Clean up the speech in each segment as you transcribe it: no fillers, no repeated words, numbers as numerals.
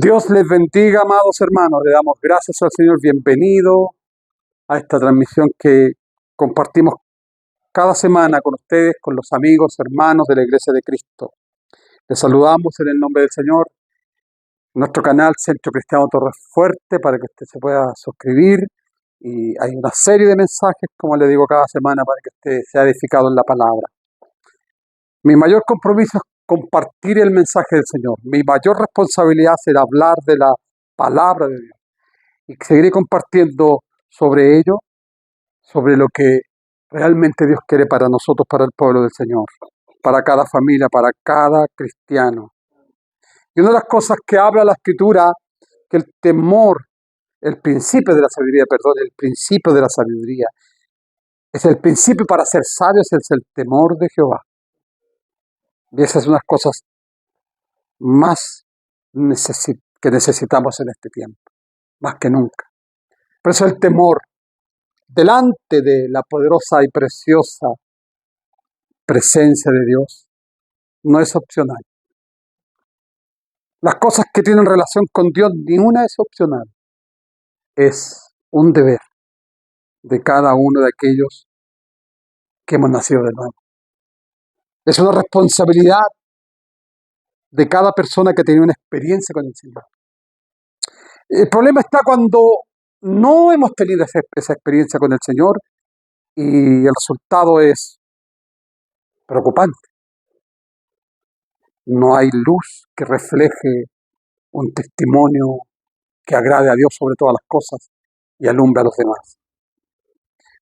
Dios les bendiga, amados hermanos. Le damos gracias al Señor. Bienvenido a esta transmisión que compartimos cada semana con ustedes, con los amigos, hermanos de la Iglesia de Cristo. Les saludamos en el nombre del Señor. Nuestro canal Centro Cristiano Torres Fuerte para que usted se pueda suscribir. Y hay una serie de mensajes, como le digo, cada semana para que usted sea edificado en la palabra. Mi mayor compromiso es compartir el mensaje del Señor. Mi mayor responsabilidad será hablar de la palabra de Dios. Y seguiré compartiendo sobre ello, sobre lo que realmente Dios quiere para nosotros, para el pueblo del Señor, para cada familia, para cada cristiano. Y una de las cosas que habla la Escritura, que el temor, el principio de la sabiduría, el principio de la sabiduría, es el principio para ser sabios, es el temor de Jehová. Y esas son las cosas más que necesitamos en este tiempo, más que nunca. Por eso el temor, delante de la poderosa y preciosa presencia de Dios, no es opcional. Las cosas que tienen relación con Dios, ni una es opcional. Es un deber de cada uno de aquellos que hemos nacido de nuevo. Es una responsabilidad de cada persona que ha tenido una experiencia con el Señor. El problema está cuando no hemos tenido esa experiencia con el Señor y el resultado es preocupante. No hay luz que refleje un testimonio que agrade a Dios sobre todas las cosas y alumbre a los demás.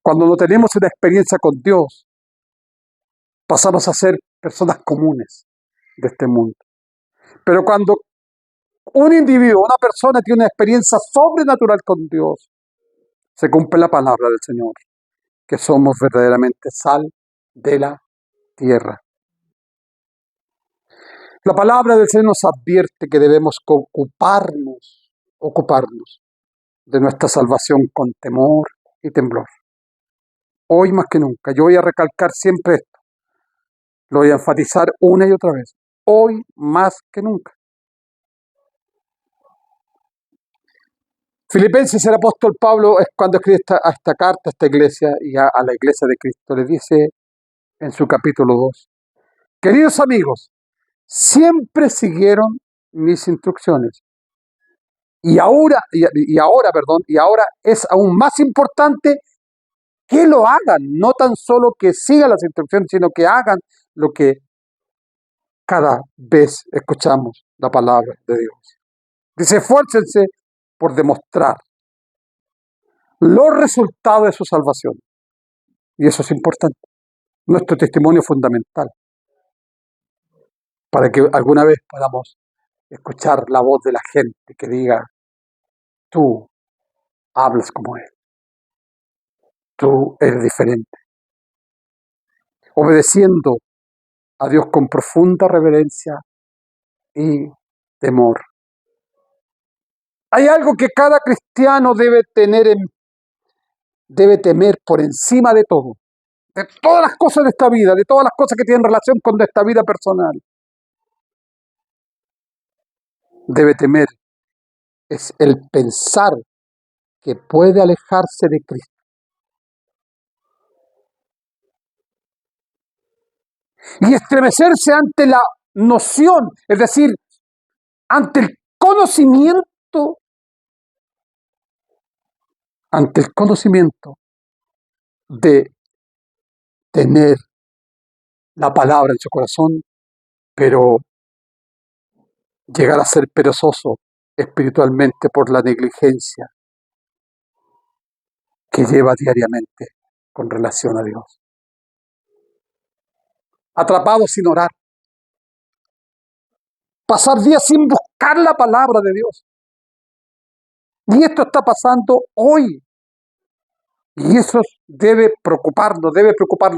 Cuando no tenemos una experiencia con Dios, pasamos a ser personas comunes de este mundo. Pero cuando un individuo, una persona tiene una experiencia sobrenatural con Dios, se cumple la palabra del Señor, que somos verdaderamente sal de la tierra. La palabra del Señor nos advierte que debemos ocuparnos de nuestra salvación con temor y temblor. Hoy más que nunca. Yo voy a recalcar siempre esto. Lo voy a enfatizar una y otra vez. Hoy más que nunca. Filipenses, el apóstol Pablo, es cuando escribe esta carta a esta iglesia y a la iglesia de Cristo. Le dice en su capítulo 2. Queridos amigos, siempre siguieron mis instrucciones. Y ahora es aún más importante que lo hagan, no tan solo que sigan las instrucciones, sino que hagan lo que cada vez escuchamos la palabra de Dios. Dice, esfuércense por demostrar los resultados de su salvación. Y eso es importante. Nuestro testimonio es fundamental para que alguna vez podamos escuchar la voz de la gente que diga, tú hablas como Él. Tú eres diferente. Obedeciendo a Dios con profunda reverencia y temor. Hay algo que cada cristiano debe temer por encima de todo, de todas las cosas de esta vida, de todas las cosas que tienen relación con esta vida personal. Debe temer es el pensar que puede alejarse de Cristo. Y estremecerse ante la noción, es decir, ante el conocimiento de tener la palabra en su corazón, pero llegar a ser perezoso espiritualmente por la negligencia que lleva diariamente con relación a Dios. Atrapado sin orar. Pasar días sin buscar la palabra de Dios. Y esto está pasando hoy. Y eso debe preocuparle a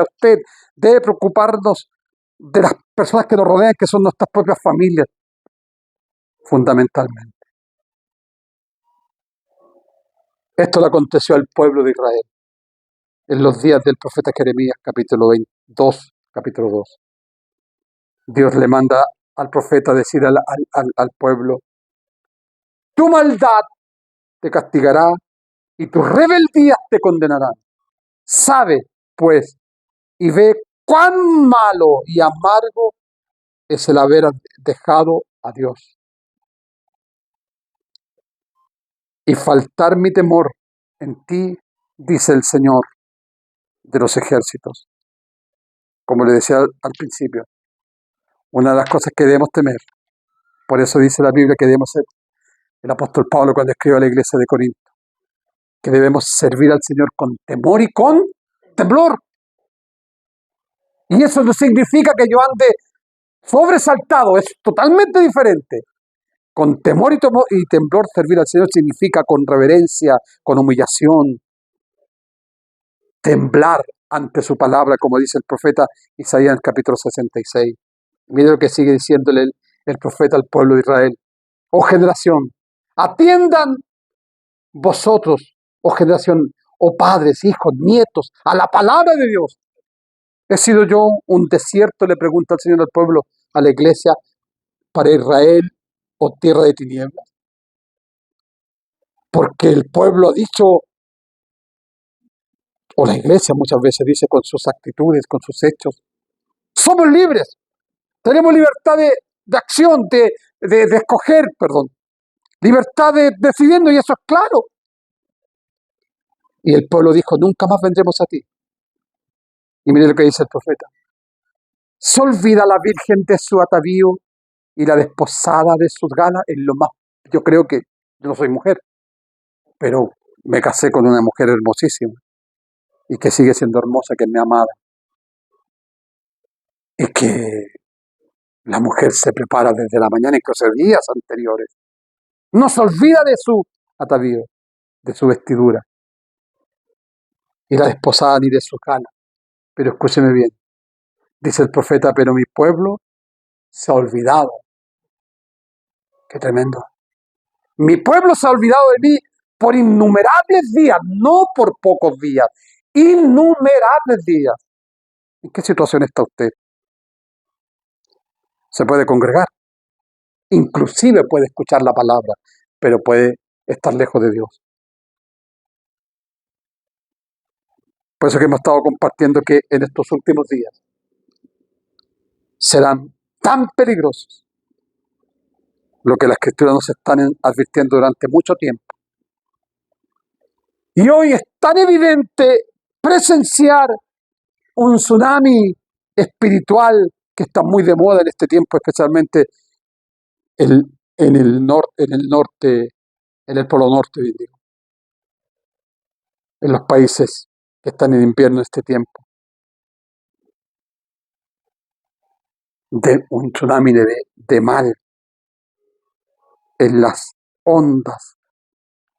usted, debe preocuparnos de las personas que nos rodean, que son nuestras propias familias, fundamentalmente. Esto le aconteció al pueblo de Israel en los días del profeta Jeremías, capítulo 2. Dios le manda al profeta decir al pueblo, tu maldad te castigará y tus rebeldías te condenarán. Sabe, pues, y ve cuán malo y amargo es el haber dejado a Dios y faltar mi temor en ti, dice el Señor de los ejércitos. Como le decía al principio, una de las cosas que debemos temer, por eso dice la Biblia que debemos ser, el apóstol Pablo cuando escribió a la iglesia de Corinto, que debemos servir al Señor con temor y con temblor. Y eso no significa que yo ande sobresaltado, es totalmente diferente. Con temor y temblor servir al Señor significa con reverencia, con humillación, temblar ante su palabra, como dice el profeta Isaías en el capítulo 66. Mire lo que sigue diciéndole el profeta al pueblo de Israel. Oh generación, atiendan vosotros, oh generación, oh padres, hijos, nietos, a la palabra de Dios. ¿He sido yo un desierto? Le pregunta el Señor al pueblo, a la iglesia, para Israel, o tierra de tinieblas. Porque el pueblo ha dicho, o la iglesia muchas veces dice con sus actitudes, con sus hechos, somos libres, tenemos libertad de acción, de escoger, libertad de decidiendo, y eso es claro. Y el pueblo dijo, nunca más vendremos a ti. Y mire lo que dice el profeta. Se olvida la virgen de su atavío y la desposada de sus galas en lo más. Yo creo que yo no soy mujer, pero me casé con una mujer hermosísima y que sigue siendo hermosa, que es mi amada. Y que la mujer se prepara desde la mañana, incluso días anteriores. No se olvida de su atavío, de su vestidura, y la desposada ni de su galas. Pero escúcheme bien, dice el profeta, pero mi pueblo se ha olvidado. Qué tremendo. Mi pueblo se ha olvidado de mí por innumerables días, no por pocos días, innumerables días. ¿En qué situación está usted? Se puede congregar, inclusive puede escuchar la palabra, pero puede estar lejos de Dios. Por eso que hemos estado compartiendo que en estos últimos días serán tan peligrosos lo que las Escrituras nos están advirtiendo durante mucho tiempo. Y hoy es tan evidente presenciar un tsunami espiritual que está muy de moda en este tiempo, especialmente en el norte, en el Polo Norte, digo, en los países que están en invierno en este tiempo, de un tsunami de mal en las ondas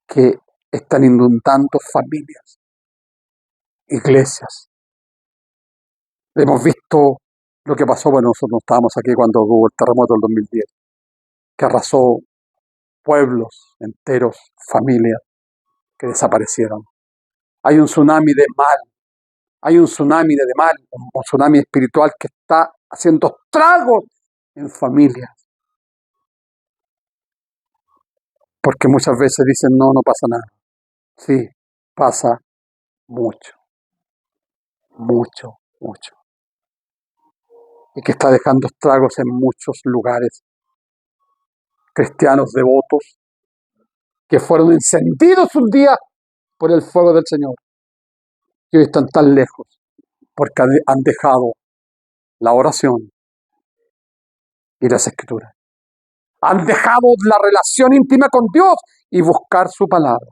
que están inundando familias, iglesias. Hemos visto lo que pasó, bueno, nosotros no estábamos aquí cuando hubo el terremoto del 2010, que arrasó pueblos enteros, familias que desaparecieron. Hay un tsunami de mal, hay un tsunami de mal, un tsunami espiritual que está haciendo estragos en familias. Porque muchas veces dicen, no, no pasa nada. Sí, pasa mucho, mucho, mucho. Y que está dejando estragos en muchos lugares. Cristianos devotos que fueron encendidos un día por el fuego del Señor y hoy están tan lejos porque han dejado la oración y las Escrituras. Han dejado la relación íntima con Dios y buscar su palabra.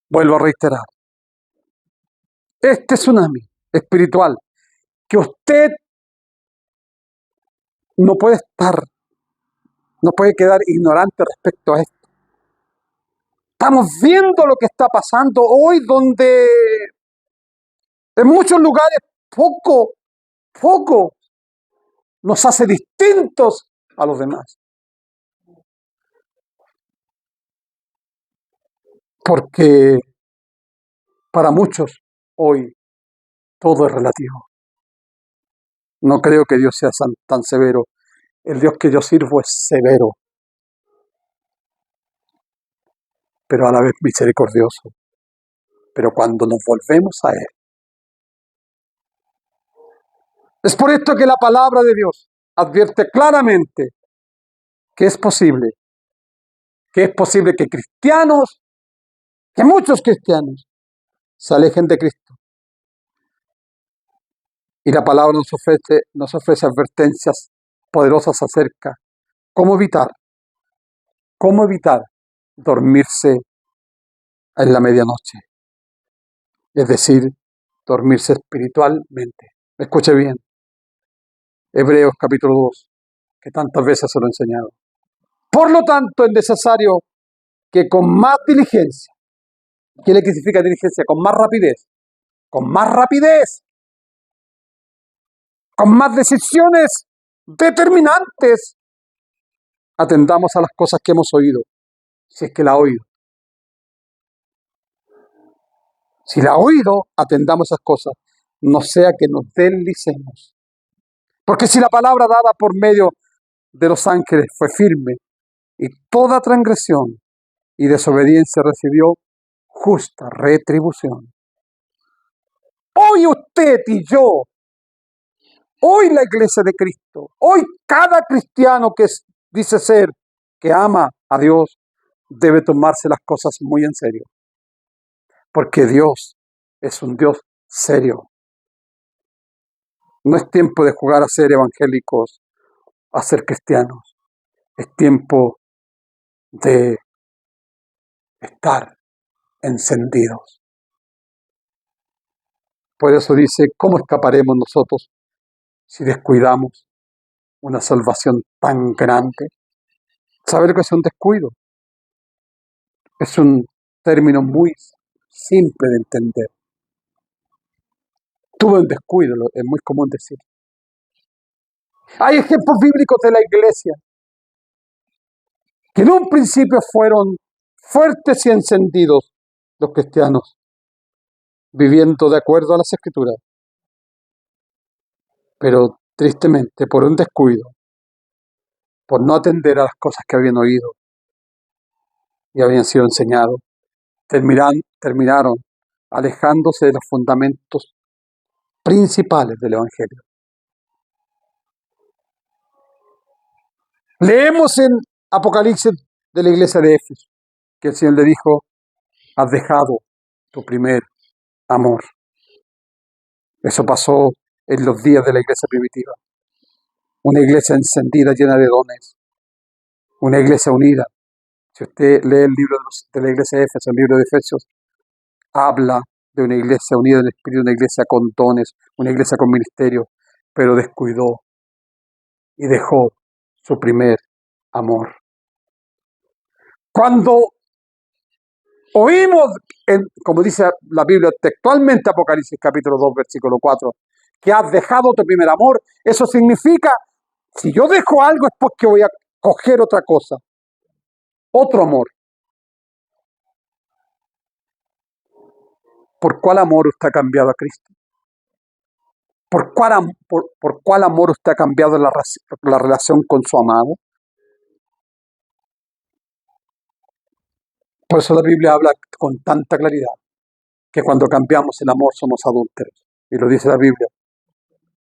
Vuelvo a reiterar, este tsunami espiritual que usted no puede quedar ignorante respecto a esto. Estamos viendo lo que está pasando hoy, donde en muchos lugares poco nos hace distintos a los demás. Porque para muchos hoy todo es relativo. No creo que Dios sea tan severo El Dios que yo sirvo es severo, pero a la vez misericordioso. Pero cuando nos volvemos a Él, es por esto que la palabra de Dios advierte claramente que es posible que cristianos, que muchos cristianos, se alejen de Cristo. Y la palabra nos ofrece advertencias poderosas acerca cómo evitar dormirse en la medianoche, es decir, dormirse espiritualmente. Escuche bien, Hebreos capítulo 2, que tantas veces se lo he enseñado. Por lo tanto, es necesario que con más diligencia, ¿qué le significa diligencia? Con más rapidez, con más decisiones determinantes, atendamos a las cosas que hemos oído, si es que la ha oído. Si la ha oído, atendamos esas cosas, no sea que nos deslicemos. Porque si la palabra dada por medio de los ángeles fue firme, y toda transgresión y desobediencia recibió justa retribución. Hoy usted y yo, hoy la iglesia de Cristo, hoy cada cristiano que dice ser, que ama a Dios, debe tomarse las cosas muy en serio. Porque Dios es un Dios serio. No es tiempo de jugar a ser evangélicos, a ser cristianos. Es tiempo de estar encendidos. Por eso dice, ¿cómo escaparemos nosotros si descuidamos una salvación tan grande? ¿Sabe lo que es un descuido? Es un término muy simple de entender. Tuve un descuido, es muy común decir. Hay ejemplos bíblicos de la iglesia que en un principio fueron fuertes y encendidos los cristianos, viviendo de acuerdo a las Escrituras. Pero tristemente, por un descuido, por no atender a las cosas que habían oído y habían sido enseñados, terminaron alejándose de los fundamentos principales del Evangelio. Leemos en Apocalipsis de la iglesia de Éfeso que el Señor le dijo, has dejado tu primer amor. Eso pasó en los días de la iglesia primitiva. Una iglesia encendida, llena de dones. Una iglesia unida. Si usted lee el libro de la iglesia de Éfeso, el libro de Efesios, habla de una iglesia unida en el espíritu, una iglesia con dones, una iglesia con ministerio, pero descuidó y dejó su primer amor. Cuando oímos, como dice la Biblia textualmente, Apocalipsis capítulo 2, versículo 4, que has dejado tu primer amor, eso significa, si yo dejo algo es porque voy a coger otra cosa, otro amor. ¿Por cuál amor usted ha cambiado a Cristo? ¿Por cuál amor usted ha cambiado la relación con su amado? Por eso la Biblia habla con tanta claridad que cuando cambiamos el amor somos adúlteros. Y lo dice la Biblia,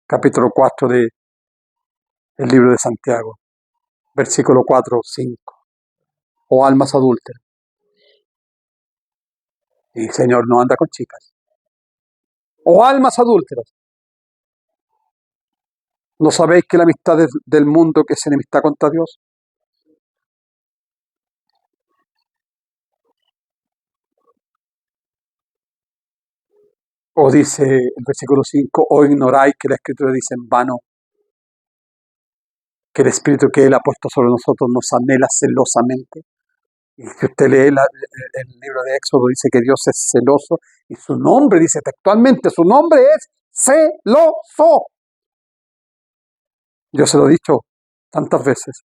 capítulo 4 del libro de Santiago, versículo 4, 5. O almas adúlteras. Y el Señor no anda con chicas. O almas adúlteras. ¿No sabéis que la amistad del mundo que es enemistad contra Dios? O dice el versículo 5, o ignoráis que la Escritura dice en vano que el Espíritu que Él ha puesto sobre nosotros nos anhela celosamente. Y si usted lee el libro de Éxodo, dice que Dios es celoso y su nombre, dice textualmente, su nombre es celoso. Yo se lo he dicho tantas veces,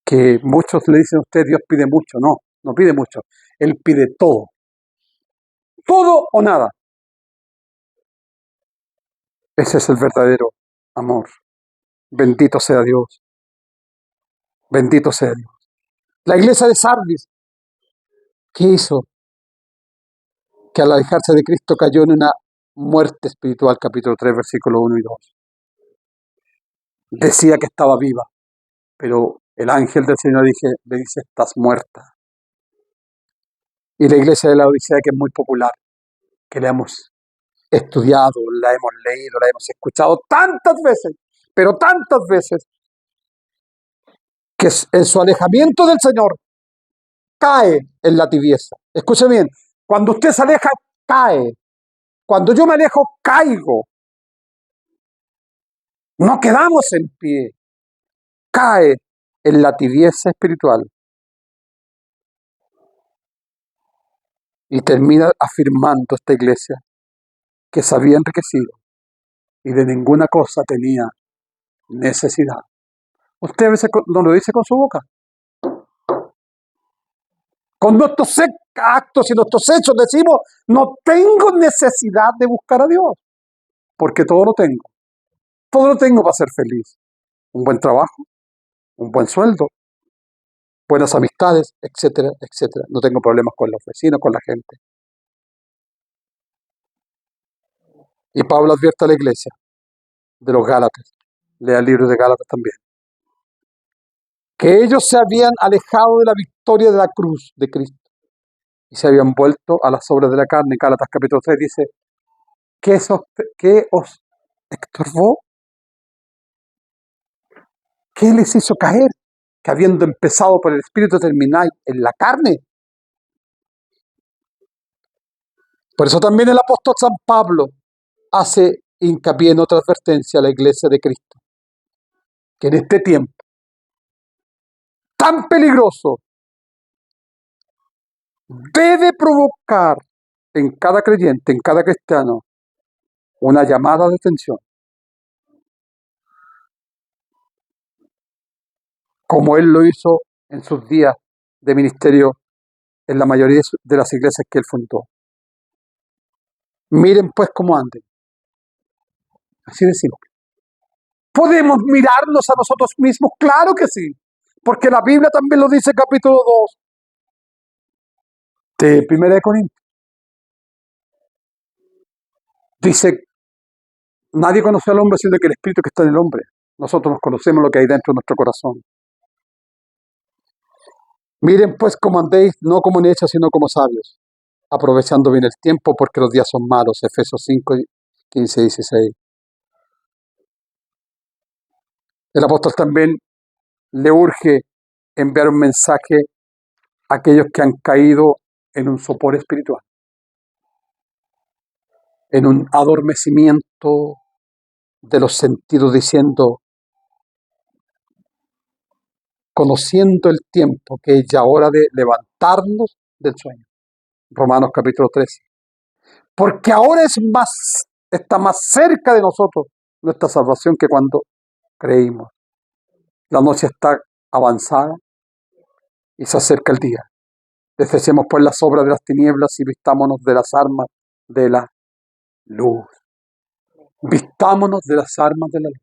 que muchos le dicen a usted, Dios pide mucho. No, no pide mucho. Él pide todo. Todo o nada. Ese es el verdadero amor. Bendito sea Dios. Bendito sea Dios. La iglesia de Sardis, ¿qué hizo? Que al alejarse de Cristo cayó en una muerte espiritual, capítulo 3, versículos 1 y 2. Decía que estaba viva, pero el ángel del Señor le dice, estás muerta. Y la iglesia de la Odisea, que es muy popular, que la hemos estudiado, la hemos leído, la hemos escuchado tantas veces, pero tantas veces, que en su alejamiento del Señor cae en la tibieza. Escuche bien, cuando usted se aleja, cae. Cuando yo me alejo, caigo. No quedamos en pie. Cae en la tibieza espiritual. Y termina afirmando esta iglesia que se había enriquecido y de ninguna cosa tenía necesidad. Usted a veces no lo dice con su boca. Con nuestros actos y nuestros hechos decimos, no tengo necesidad de buscar a Dios, porque todo lo tengo. Todo lo tengo para ser feliz. Un buen trabajo, un buen sueldo, buenas amistades, etcétera, etcétera. No tengo problemas con los vecinos, con la gente. Y Pablo advierte a la iglesia de los Gálatas, lea el libro de Gálatas también, que ellos se habían alejado de la victoria de la cruz de Cristo y se habían vuelto a las obras de la carne. Gálatas capítulo 3 dice, ¿qué os estorbó? ¿Qué les hizo caer? Que habiendo empezado por el Espíritu termináis en la carne. Por eso también el apóstol San Pablo hace hincapié en otra advertencia a la iglesia de Cristo, que en este tiempo tan peligroso debe provocar en cada creyente, en cada cristiano, una llamada de atención. Como él lo hizo en sus días de ministerio en la mayoría de las iglesias que él fundó. Miren pues cómo anden. Así de simple. ¿Podemos mirarnos a nosotros mismos? Claro que sí, porque la Biblia también lo dice, capítulo 2 de 1 de Corintios. Dice, nadie conoce al hombre sino que el Espíritu que está en el hombre. Nosotros nos conocemos lo que hay dentro de nuestro corazón. Miren pues cómo andéis, no como necios, sino como sabios, aprovechando bien el tiempo, porque los días son malos. Efesios 5, 15 y 16. El apóstol también le urge enviar un mensaje a aquellos que han caído en un sopor espiritual, en un adormecimiento de los sentidos, diciendo, conociendo el tiempo, que es ya hora de levantarnos del sueño. Romanos capítulo 13. Porque ahora está más cerca de nosotros nuestra salvación que cuando creímos. La noche está avanzada y se acerca el día. Desechemos pues las obras de las tinieblas y vistámonos de las armas de la luz. Vistámonos de las armas de la luz.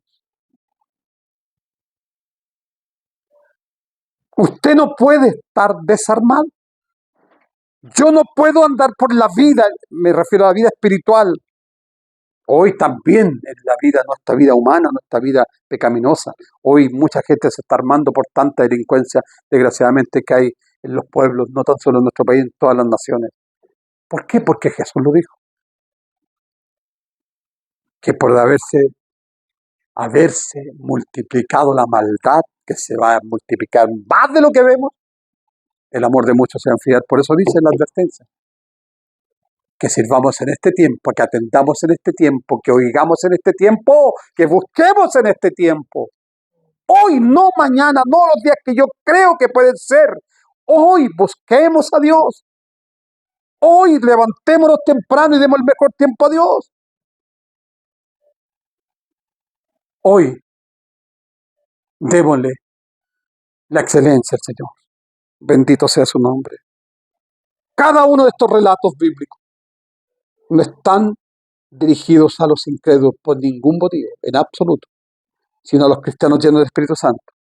Usted no puede estar desarmado. Yo no puedo andar por la vida, me refiero a la vida espiritual. Hoy también en la vida, nuestra vida humana, nuestra vida pecaminosa. Hoy mucha gente se está armando por tanta delincuencia, desgraciadamente, que hay en los pueblos, no tan solo en nuestro país, en todas las naciones. ¿Por qué? Porque Jesús lo dijo. Que por haberse multiplicado la maldad, que se va a multiplicar más de lo que vemos, el amor de muchos se va a enfriar. Por eso dice la advertencia. Que sirvamos en este tiempo, que atendamos en este tiempo, que oigamos en este tiempo, que busquemos en este tiempo. Hoy, no mañana, no los días que yo creo que pueden ser. Hoy busquemos a Dios. Hoy levantémonos temprano y demos el mejor tiempo a Dios. Hoy démosle la excelencia al Señor. Bendito sea su nombre. Cada uno de estos relatos bíblicos no están dirigidos a los incrédulos por ningún motivo, en absoluto, sino a los cristianos llenos del Espíritu Santo.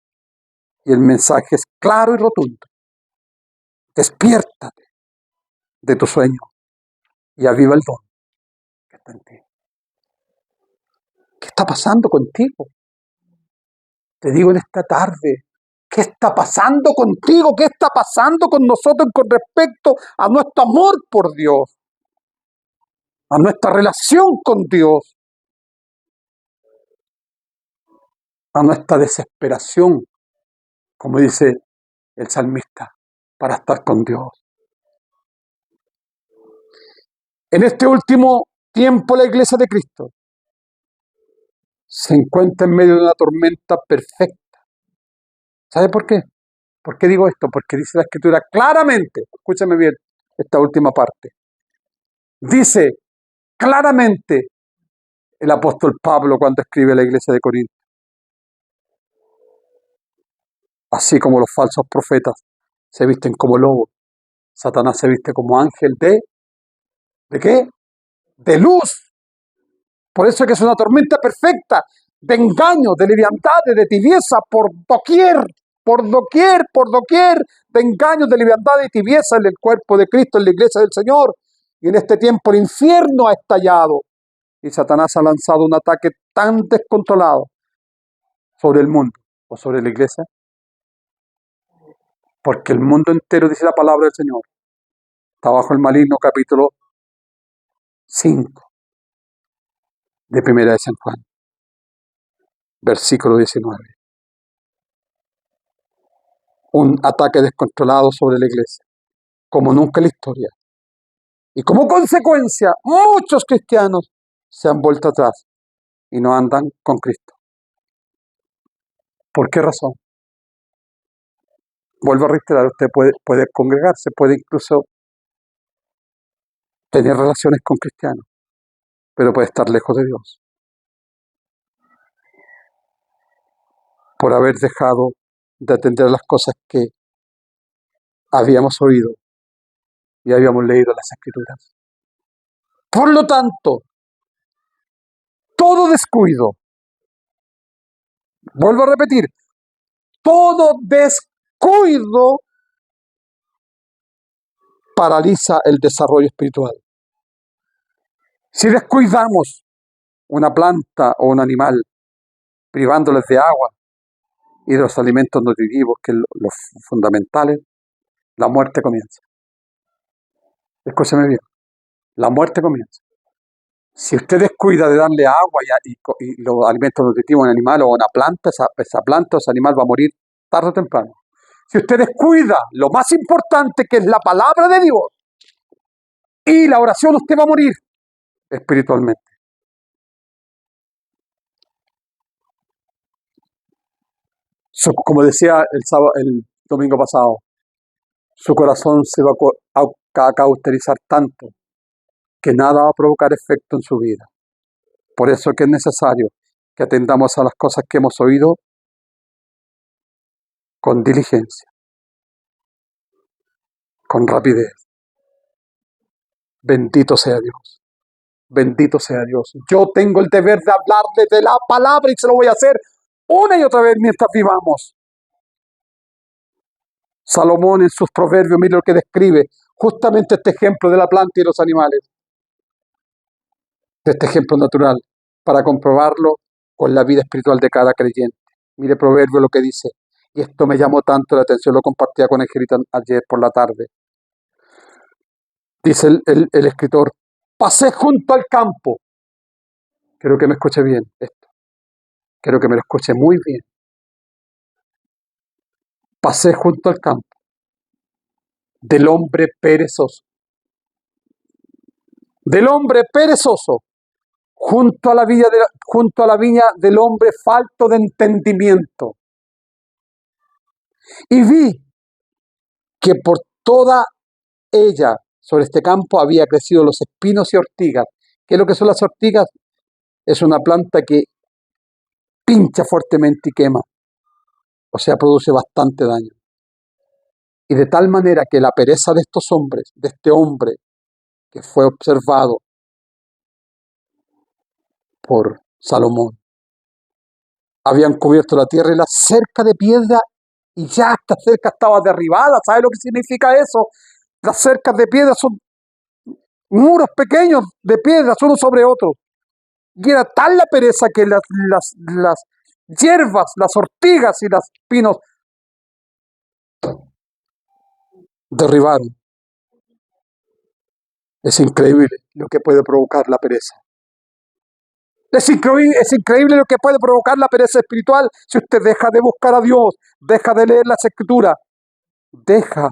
Y el mensaje es claro y rotundo. Despiértate de tu sueño y aviva el don que está en ti. ¿Qué está pasando contigo? Te digo en esta tarde, ¿qué está pasando contigo? ¿Qué está pasando con nosotros con respecto a nuestro amor por Dios? A nuestra relación con Dios, a nuestra desesperación, como dice el salmista, para estar con Dios. En este último tiempo la Iglesia de Cristo se encuentra en medio de una tormenta perfecta. ¿Sabe por qué? ¿Por qué digo esto? Porque dice la Escritura claramente, escúchame bien esta última parte, dice claramente el apóstol Pablo cuando escribe a la Iglesia de Corinto, así como los falsos profetas se visten como lobos, Satanás se viste como ángel ¿de qué? De luz. Por eso es que es una tormenta perfecta, de engaño, de liviandad, de tibieza, por doquier, de engaño, de liviandad y tibieza en el cuerpo de Cristo, en la iglesia del Señor. Y en este tiempo el infierno ha estallado y Satanás ha lanzado un ataque tan descontrolado sobre el mundo o sobre la iglesia, porque el mundo entero, dice la palabra del Señor, está bajo el maligno, capítulo 5 de Primera de San Juan, versículo 19. Un ataque descontrolado sobre la iglesia, como nunca en la historia. Y como consecuencia, muchos cristianos se han vuelto atrás y no andan con Cristo. ¿Por qué razón? Vuelvo a reiterar, usted puede congregarse, puede incluso tener relaciones con cristianos, pero puede estar lejos de Dios por haber dejado de atender las cosas que habíamos oído y habíamos leído en las Escrituras. Por lo tanto, todo descuido, vuelvo a repetir, todo descuido paraliza el desarrollo espiritual. Si descuidamos una planta o un animal, privándoles de agua y de los alimentos nutritivos, que son los fundamentales, la muerte comienza. Escúcheme bien, la muerte comienza. Si usted descuida de darle agua y los alimentos nutritivos a un animal o a una planta, esa planta o ese animal va a morir tarde o temprano. Si usted descuida lo más importante, que es la palabra de Dios y la oración, usted va a morir espiritualmente. Como decía el domingo pasado, su corazón se va a cauterizar tanto que nada va a provocar efecto en su vida. Por eso que es necesario que atendamos a las cosas que hemos oído con diligencia, con rapidez. Bendito sea Dios. Bendito sea Dios. Yo tengo el deber de hablarle de la palabra y se lo voy a hacer una y otra vez mientras vivamos. Salomón en sus proverbios, mire lo que describe, justamente este ejemplo de la planta y los animales, de este ejemplo natural, para comprobarlo con la vida espiritual de cada creyente. Mire proverbio lo que dice, y esto me llamó tanto la atención, lo compartía con Angelita ayer por la tarde. Dice el escritor, pasé junto al campo. Quiero que me escuche bien esto. Quiero que me lo escuche muy bien. Pasé junto al campo del hombre perezoso. Del hombre perezoso, junto a la viña del hombre falto de entendimiento. Y vi que por toda ella, sobre este campo, había crecido los espinos y ortigas. ¿Qué es lo que son las ortigas? Es una planta que pincha fuertemente y quema. O sea, produce bastante daño. Y de tal manera que la pereza de estos hombres, de este hombre que fue observado por Salomón, Habían cubierto la tierra y la cerca de piedra, y ya esta cerca estaba derribada. ¿Sabe lo que significa eso? Las cercas de piedra son muros pequeños de piedras uno sobre otro. Y era tal la pereza que las hierbas, las ortigas y los pinos derribaron. Es increíble lo que puede provocar la pereza. Es increíble lo que puede provocar la pereza espiritual si usted deja de buscar a Dios, deja de leer las Escrituras, deja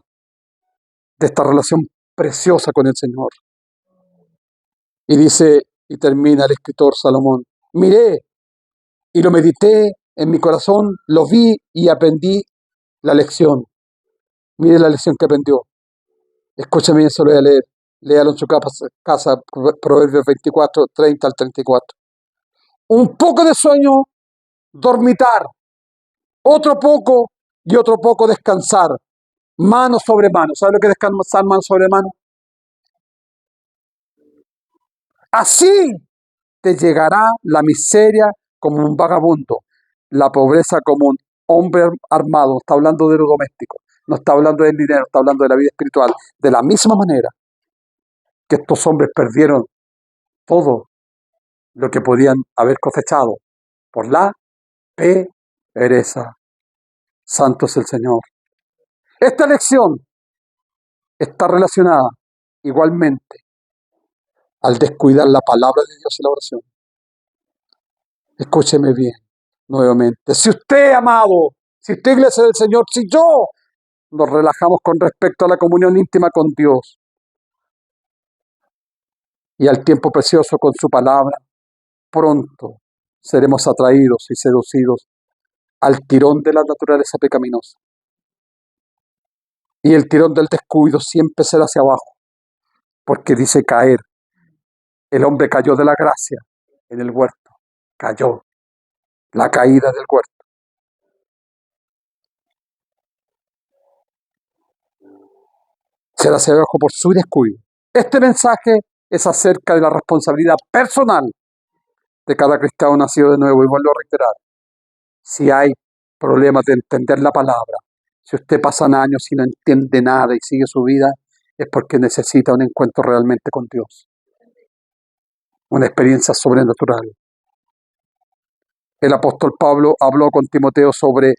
de esta relación preciosa con el Señor. Y dice, y termina el escritor Salomón, miré y lo medité en mi corazón, lo vi y aprendí la lección. Mire la lección que aprendió. Escúchame, eso lo voy a leer. Léalo en su casa, Proverbios 24, 30 al 34. Un poco de sueño, dormitar. Otro poco y otro poco descansar. Mano sobre mano. ¿Sabe lo que es descansar mano sobre mano? Así te llegará la miseria como un vagabundo, la pobreza como un hombre armado. Está hablando de lo doméstico, no está hablando del dinero, está hablando de la vida espiritual. De la misma manera que estos hombres perdieron todo lo que podían haber cosechado por la pereza. Santo es el Señor. Esta lección está relacionada igualmente al descuidar la palabra de Dios y la oración. Escúcheme bien, nuevamente. Si usted, amado, si usted, iglesia del Señor, si yo nos relajamos con respecto a la comunión íntima con Dios y al tiempo precioso con su palabra, pronto seremos atraídos y seducidos al tirón de la naturaleza pecaminosa. Y el tirón del descuido siempre será hacia abajo, porque dice caer. El hombre cayó de la gracia en el huerto, cayó, la caída del huerto. Será hacia abajo por su descuido. Este mensaje es acerca de la responsabilidad personal de cada cristiano nacido de nuevo, y vuelvo a reiterar, si hay problemas de entender la palabra, si usted pasa años y no entiende nada y sigue su vida, es porque necesita un encuentro realmente con Dios, una experiencia sobrenatural. El apóstol Pablo habló con Timoteo sobre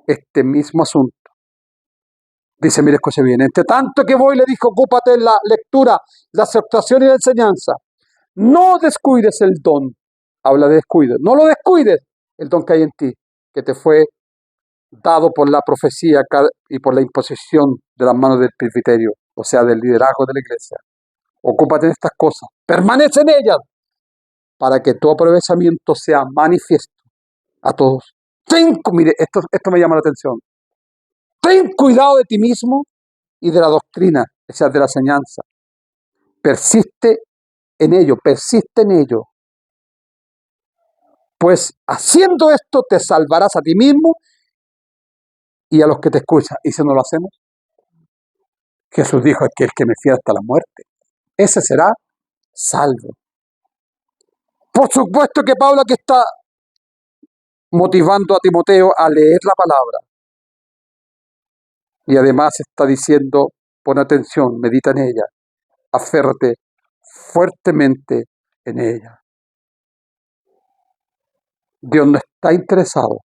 este mismo asunto. Dice, mire, escuche bien, entre tanto que voy, le dijo, ocúpate en la lectura, la exhortación y la enseñanza. No descuides el don. Habla de descuido. No lo descuides, el don que hay en ti, que te fue dado por la profecía y por la imposición de las manos del presbiterio, o sea, del liderazgo de la iglesia. Ocúpate de estas cosas. Permanece en ellas para que tu aprovechamiento sea manifiesto a todos. Mire, esto me llama la atención. Ten cuidado de ti mismo y de la doctrina, o sea, de la enseñanza. Persiste en ello, pues haciendo esto te salvarás a ti mismo y a los que te escuchan. ¿Y si no lo hacemos? Jesús dijo, que el que me fiel hasta la muerte, ese será salvo. Por supuesto que Pablo aquí está motivando a Timoteo a leer la palabra. Y además está diciendo, pon atención, medita en ella, aférrate fuertemente en ella. Dios no está interesado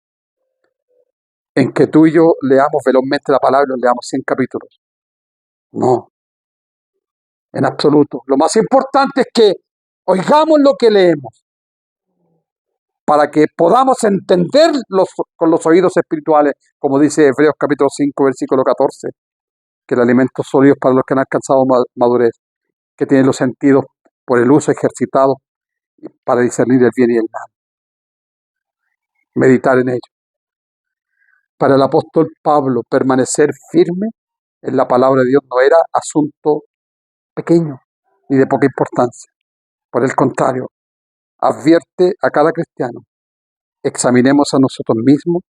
en que tú y yo leamos velozmente la palabra y nos leamos 100 capítulos. No, en absoluto. Lo más importante es que oigamos lo que leemos para que podamos entender con los oídos espirituales, como dice Hebreos capítulo 5, versículo 14, que el alimento sólido es para los que han alcanzado madurez, que tienen los sentidos por el uso ejercitado para discernir el bien y el mal. Meditar en ello. Para el apóstol Pablo, permanecer firme en la palabra de Dios no era asunto pequeño ni de poca importancia. Por el contrario, advierte a cada cristiano, examinemos a nosotros mismos.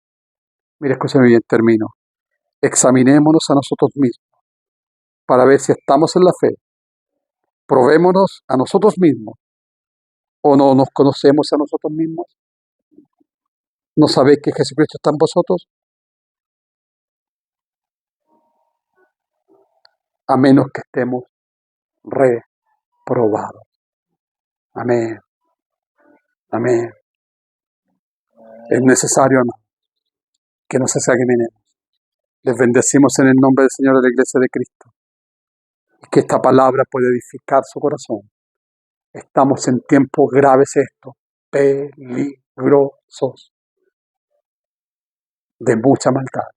Mira, escúchame bien, termino. Examinémonos a nosotros mismos para ver si estamos en la fe. Probémonos a nosotros mismos o no nos conocemos a nosotros mismos. ¿No sabéis que Jesucristo está en vosotros? A menos que estemos reprobados. Amén. Amén. Es necesario, hermano, que nos examinemos. Les bendecimos en el nombre del Señor de la Iglesia de Cristo. Y que esta palabra pueda edificar su corazón. Estamos en tiempos graves estos, peligrosos, de mucha maldad.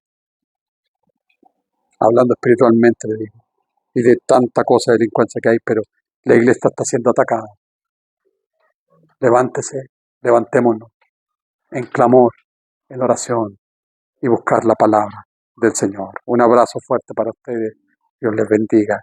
Hablando espiritualmente, le digo, y de tanta cosa de delincuencia que hay, pero la iglesia está siendo atacada. Levántese, levantémonos en clamor, en oración y buscar la palabra del Señor. Un abrazo fuerte para ustedes. Dios les bendiga.